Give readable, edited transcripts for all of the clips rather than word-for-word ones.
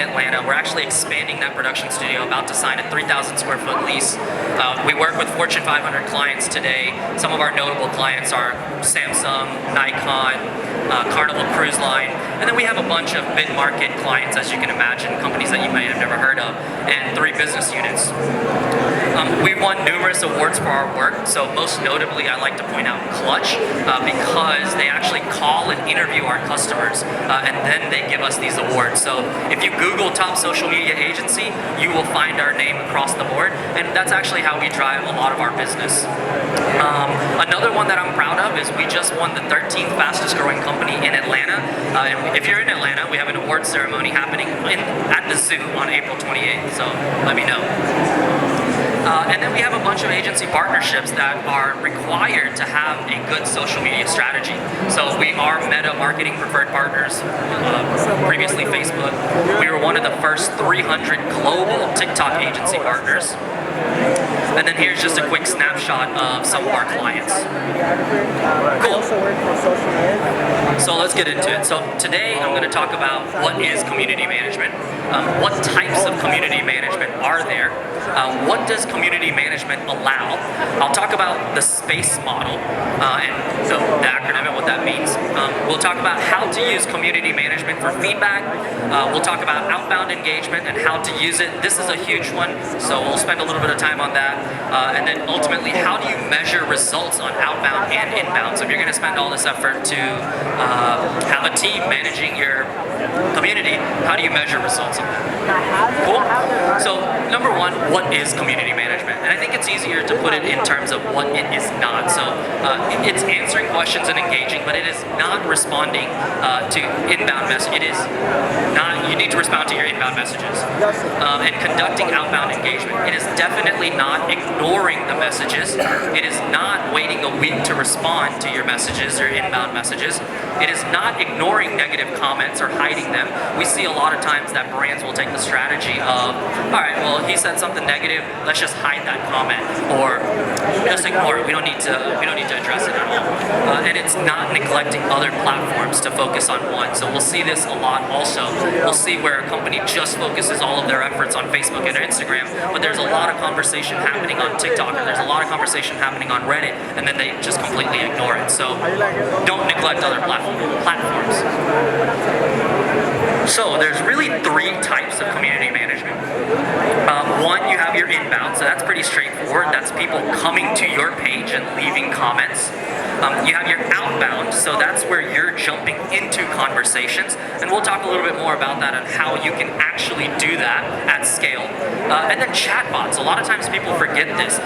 Atlanta. We're actually expanding that production studio, about to sign a 3,000 square foot lease. We work with Fortune 500 clients today. Some of our notable clients are Samsung, Nikon, Carnival Cruise Line, and then we have a bunch of mid-market clients, as you can imagine, companies that you may have never heard of, and 3 business units. We've won numerous awards for our work, so most notably I like to point out Clutch, because they actually call and interview our customers, and then they give us these awards. So if you Google top social media agency, you will find our name across the board, and that's actually how we drive a lot of our business. Another one that I'm proud of is we just won the 13th fastest growing company in Atlanta. And if you're in Atlanta, we have an award ceremony happening at the zoo on April 28th, so let me know. And then we have a bunch of agency partnerships that are required to have a good social media strategy. So we are Meta Marketing Preferred Partners, previously Facebook. We were one of the first 300 global TikTok agency partners. And then here's just a quick snapshot of some of our clients. Cool. So let's get into it. So today I'm going to talk about what is community management, what types of community management are there, what does community management allow. I'll talk about the SPACE model and so the acronym and what that means. We'll talk about how to use community management for feedback. We'll talk about outbound engagement and how to use it. This is a huge one, so we'll spend a little bit of time on that. And then ultimately, how do you measure results on outbound and inbound? So if you're going to spend all this effort to have a team managing your community, how do you measure results on that? Cool. So number one, what is community management? And I think it's easier to put it in terms of what it is not. So it's answering questions and engaging, but it is not responding to inbound messages. It is not, you need to respond to your inbound messages. And conducting outbound engagement. It is definitely not ignoring the messages. It is not waiting a week to respond to your messages or inbound messages. It is not ignoring negative comments or hiding them. We see a lot of times that brands will take the strategy of, all right, well, he said something negative, let's just hide that comment, or just ignore it. We don't need to address it at all. And it's not neglecting other platforms to focus on one. So we'll see this a lot also. We'll see where a company just focuses all of their efforts on Facebook and Instagram, but there's a lot of conversation happening on TikTok, or there's a lot of conversation happening on Reddit, and then they just completely ignore it. So don't neglect other platforms. So there's really 3 types of community management. One, you have your inbound, so that's pretty straightforward. That's people coming to your page and leaving comments. You have your outbound, so that's where you're jumping into conversations, and we'll talk a little bit more about that and how you can actually do that at scale. And then chatbots. A lot of times people forget this.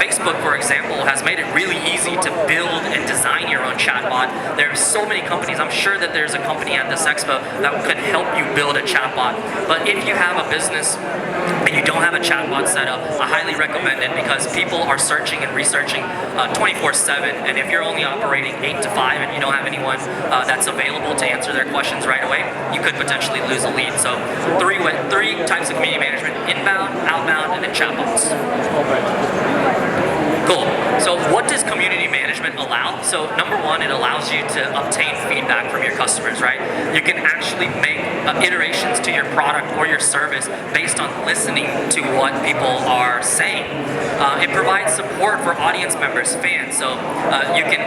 Facebook, for example, has made it really easy to build and design your own chatbot. There are so many companies. I'm sure that there's a company at this expo that could help you build a chatbot. But if you have a business and you don't have a chatbot set up, I highly recommend it, because people are searching and researching 24/7, and if you're only operating 8 to 5 and you don't have anyone that's available to answer their questions right away, you could potentially lose a lead. So 3 types of community management: inbound, outbound, and then chatbots. Cool. So what does community management allow? So number one, it allows you to obtain feedback from your customers, right? You can actually make iterations to your product or your service based on listening to what people are saying. It provides support for audience members, fans. So you can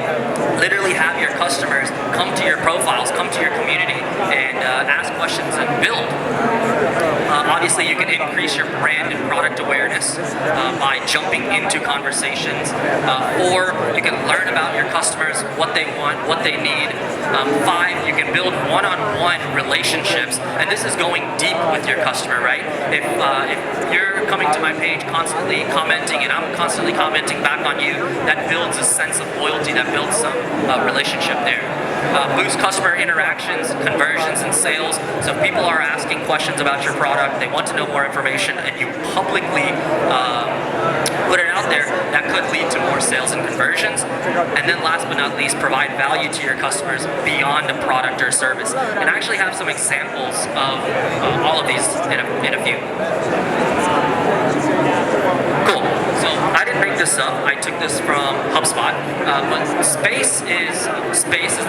literally have your customers come to your profiles, come to your community, and ask questions and build. Obviously, you can increase your brand and product awareness by jumping into conversations, or you can learn about your customers, what they want, what they need. 5, you can build one-on-one relationships, and this is going deep with your customer, right? If you're coming to my page constantly commenting, and I'm constantly commenting back on you, that builds a sense of loyalty, that builds some relationship there. Boost customer interactions, conversions, and sales. So if people are asking questions about your product, they want to know more information, and you publicly put it out there, that could lead to more sales and conversions. And then last but not least, provide value to your customers beyond a product or service. And I actually have some examples of all of these in a few. Cool. So I didn't make this up. I took this from HubSpot. But SPACE is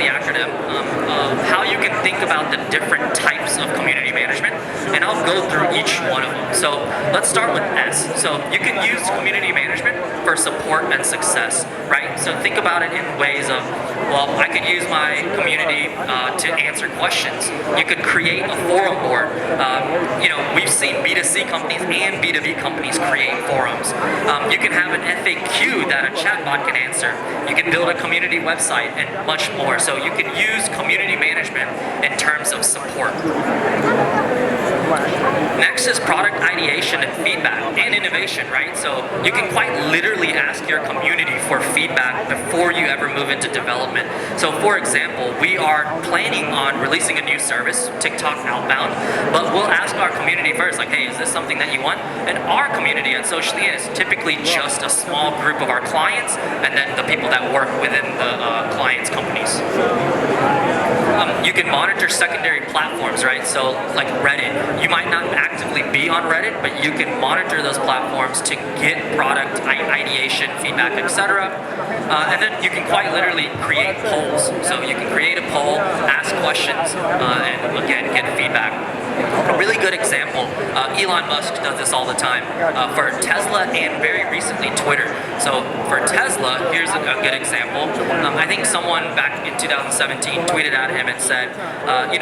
the acronym of how you can think about the different types of community management. and I'll go through each one of them. So let's start with S. So you can use community management for support and success, right? So think about it in ways of, well, I could use my community to answer questions. You could create a forum board. We've seen B2C companies and B2B companies create forums. You can have an FAQ that a chatbot can answer. You can build a community website and much more. So you can use community management in terms of support. Next is product ideation and feedback and innovation, right? So you can quite literally ask your community for feedback before you ever move into development. So for example, we are planning on releasing a new service, TikTok Outbound, but we'll ask our community first, like, hey, is this something that you want? And our community on Socially is typically just a small group of our clients and then the people that work within the clients' companies. You can monitor secondary platforms, right? So like Reddit, you might not actively be on Reddit, but you can monitor those platforms to get product ideation, feedback, etc. And then you can quite literally create polls. So you can create a poll, ask questions, and again, get feedback. A really good example, Elon Musk does this all the time for Tesla and very recently Twitter. So for Tesla, here's a good example. I think someone back in 2017 tweeted at him and said,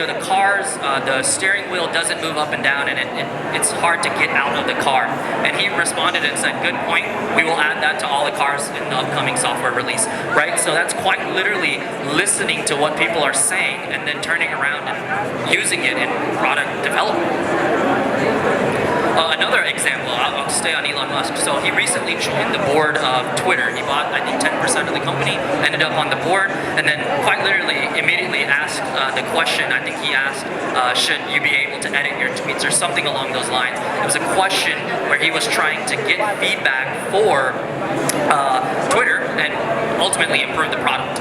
the cars, the steering wheel doesn't move up and down and it's hard to get out of the car. And he responded and said, good point, we will add that to all the cars in the upcoming software release, right? So that's quite literally listening to what people are saying and then turning around and using it in product development. Another example, I'll stay on Elon Musk. So he recently joined the board of Twitter. He bought, I think, 10% of the company, ended up on the board, and then quite literally immediately asked the question, I think he asked, should you be able to edit your tweets or something along those lines. It was a question where he was trying to get feedback for Twitter and ultimately improve the product.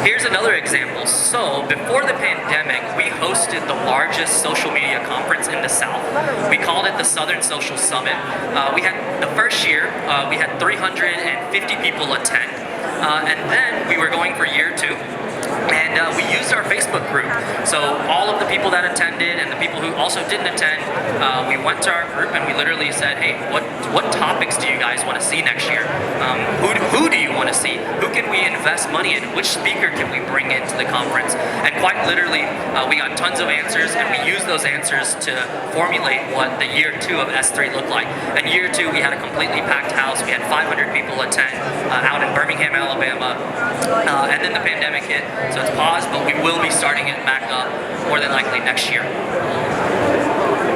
Here's another example. So before the pandemic, we hosted the largest social media conference in the South. We called it the Southern Social Summit. We had the first year, we had 350 people attend. And then we were going for year 2. And we used our Facebook group. So all of the people that attended and the people who also didn't attend, we went to our group and we literally said, hey, what topics do you guys want to see next year? Who do you want to see? Who can we invest money in? Which speaker can we bring into the conference? And quite literally, we got tons of answers and we used those answers to formulate what the year 2 of S3 looked like. And year 2, we had a completely packed house. We had 500 people attend out in Birmingham, Alabama. And then the pandemic hit. So it's paused, but we will be starting it back up more than likely next year.